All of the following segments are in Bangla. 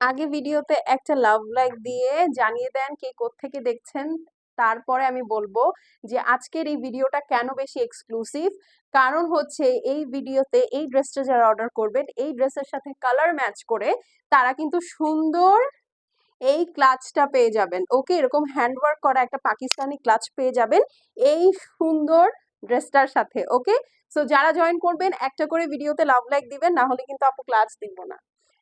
আগে ভিডিওতে একটা লাভ লাইক দিয়ে জানিয়ে দেন কে কোত্থেকে দেখছেন। তারপরে আমি বলবো যে আজকের এই ভিডিওটা কেন বেশি এক্সক্লুসিভ। কারণ হচ্ছে এই ভিডিওতে এই ড্রেসটা যারা অর্ডার করবেন এই ড্রেসের সাথে কালার ম্যাচ করে তারা কিন্তু সুন্দর এই ক্লাচটা পেয়ে যাবেন। ওকে, এরকম হ্যান্ডওয়ার্ক করা একটা পাকিস্তানি ক্লাচ পেয়ে যাবেন এই সুন্দর ড্রেসটার সাথে। ওকে, সো যারা জয়েন করবেন একটা করে ভিডিওতে লাভ লাইক দিবেন, না হলে কিন্তু আপু ক্লাচ দিব না।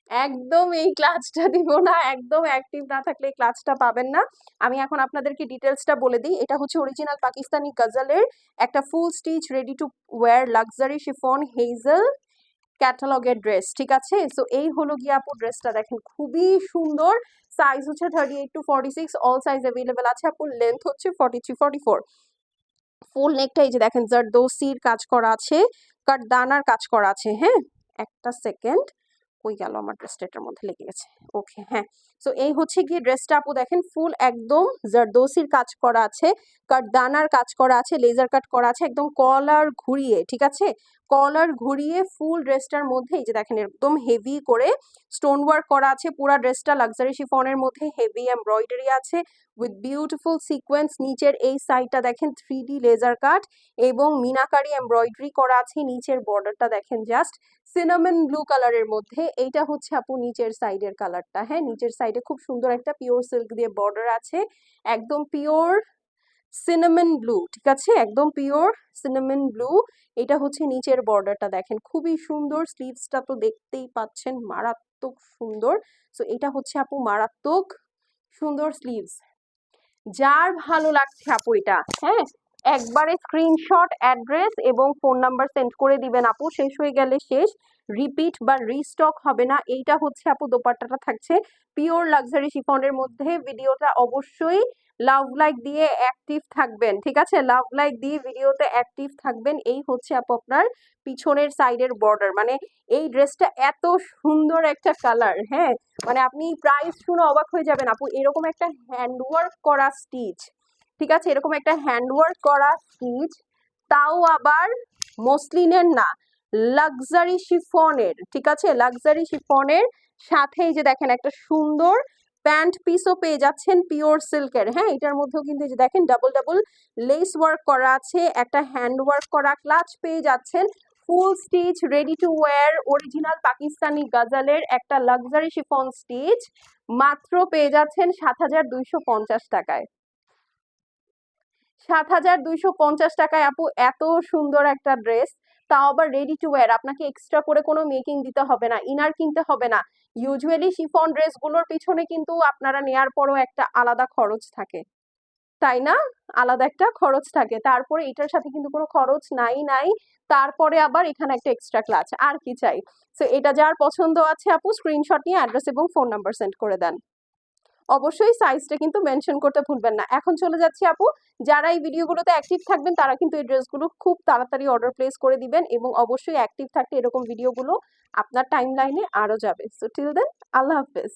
একদম এই ক্লাচটা দিব না, একদম অ্যাক্টিভ না থাকলে এই ক্লাচটা পাবেন না। আমি এখন আপনাদেরকে ডিটেলসটা বলে দিই। এটা হচ্ছে অরিজিনাল পাকিস্তানি গজলের একটা full stitch ready to wear luxury chiffon Hazel ক্যাটালগের ড্রেস, ঠিক আছে। সো এই হলো গিয়ে আপু ড্রেসটা, দেখেন খুবই সুন্দর। সাইজ হচ্ছে 38 to 46, অল সাইজ অ্যাভেলেবেল আছে আপুর। লেন্থ হচ্ছে 43 44। ফুল নেকটা এই যে দেখেন জারদোসির কাজ করা আছে, কাঠদানার কাজ করা আছে। হ্যাঁ, একটা সেকেন্ড, কই গেল আমার ড্রেসটা, এটার মধ্যে লেগে গেছে। ওকে, হ্যাঁ। সো এই হচ্ছে গিয়ে ড্রেসটা আপু, দেখেন ফুল একদম জারদোসির কাজ করা আছে, কাঠদানার কাজ করা আছে, লেজার কাট করা আছে, একদম কলার ঘুরিয়ে, ঠিক আছে, কলার ঘুরিয়ে ফুল ড্রেসটার মধ্যে এই যে দেখেন একদম হেভি করে স্টোন ওয়ার্ক করা আছে। পুরা ড্রেসটা লাক্সারি শিফনের মধ্যে হেভি এমব্রয়ডারি আছে উইথ বিউটিফুল সিকোয়েন্স। নিচের এই সাইডটা দেখেন 3D লেজার কাট এবং মিনাকারি এমব্রয়ডারি করা আছে। নিচের বর্ডারটা দেখেন জাস্ট সিনামন ব্লু কালারের মধ্যে। এইটা হচ্ছে আপু নিচের সাইডের কালারটা। হ্যাঁ, নিচের সাইডে খুব সুন্দর একটা পিওর সিল্ক দিয়ে বর্ডার আছে, একদম পিওর সিনামন ব্লু, ঠিক আছে, একদম পিওর সিনামন ব্লু। এটা হচ্ছে নিচের বর্ডারটা, দেখেন খুবই সুন্দর। স্লিভসটা তো দেখতেই পাচ্ছেন মারাত্মক সুন্দর। সো এটা হচ্ছে আপু মারাত্মক সুন্দর স্লিভস। যার ভালো লাগছে আপু এটা, হ্যাঁ, একবারে স্ক্রিনশট, অ্যাড্রেস এবং ফোন নাম্বার সেন্ড করে দিবেন আপু। শেষ হয়ে গেলে শেষ, রিপিট বা রিস্টক হবে না। এইটা হচ্ছে আপু দোপাট্টাটা থাকছে পিওর লাক্সারি শিফনের মধ্যে। ভিডিওটা অবশ্যই লাভ লাইক দিয়ে অ্যাক্টিভ থাকবেন, ঠিক আছে, লাভ লাইক দিয়ে ভিডিওতে অ্যাক্টিভ থাকবেন। এই হচ্ছে আপু আপনার পিছনের সাইডের বর্ডার। মানে এই ড্রেসটা এত সুন্দর একটা কালার, হ্যাঁ, মানে আপনি প্রাইস শুনে অবাক হয়ে যাবেন আপু। এরকম একটা হ্যান্ডওয়ার্ক করা স্টিচ, ঠিক আছে, এরকম একটা হ্যান্ডওয়ার্ক করা স্টিচ, তাও আবার মসলিনের না, লাক্সারি শিফনের, ঠিক আছে, লাক্সারি শিফনের সাথে এই যে দেখেন একটা সুন্দর প্যান্ট পিসও পেয়ে যাচ্ছেন পিওর সিল্কের। হ্যাঁ, এটার মধ্যেও কিন্তু এই যে দেখেন ডাবল ডাবল লেস ওয়ার্ক করা আছে, একটা হ্যান্ড ওয়ার্ক করা ক্লাচ পেয়ে যাচ্ছেন। Full stitch ready to wear original Pakistani গজলের একটা লাক্সারি শিফন স্টিচ মাত্র পেয়ে যাচ্ছেন 7,250 টাকায়। 7,250 টাকায় আপু এত সুন্দর একটা ড্রেস, তাও আবার রেডি টু ওয়্যার। আপনাকে এক্সট্রা করে কোনো মেকিং দিতে হবে না, ইনার কিনতে হবে না। ইউজুয়ালি শিফন ড্রেসগুলোর পিছনে কিন্তু আপনারা নেয়ার পরও একটা আলাদা খরচ থাকে, তাই না, আলাদা একটা খরচ থাকে। তারপরে এটার সাথে কিন্তু কোনো খরচ নাই। তারপরে আবার এখানে একটা এক্সট্রা ক্লাচ, আর কি চাই। সো এটা যার পছন্দ আছে আপু স্ক্রিনশট নিয়ে অ্যাড্রেস এবং ফোন নাম্বার সেন্ড করে দেন। অবশ্যই সাইজটা কিন্তু মেনশন করতে ভুলবেন না। এখন চলে যাচ্ছি আপু, যারা এই ভিডিওগুলোতে অ্যাক্টিভ থাকবেন তারা কিন্তু এই ড্রেসগুলো খুব তাড়াতাড়ি অর্ডার প্লেস করে দিবেন এবং অবশ্যই অ্যাক্টিভ থাকতে এরকম ভিডিওগুলো আপনার টাইম লাইনে আরও যাবে। সো টিল দেন, আল্লাহ হাফেজ।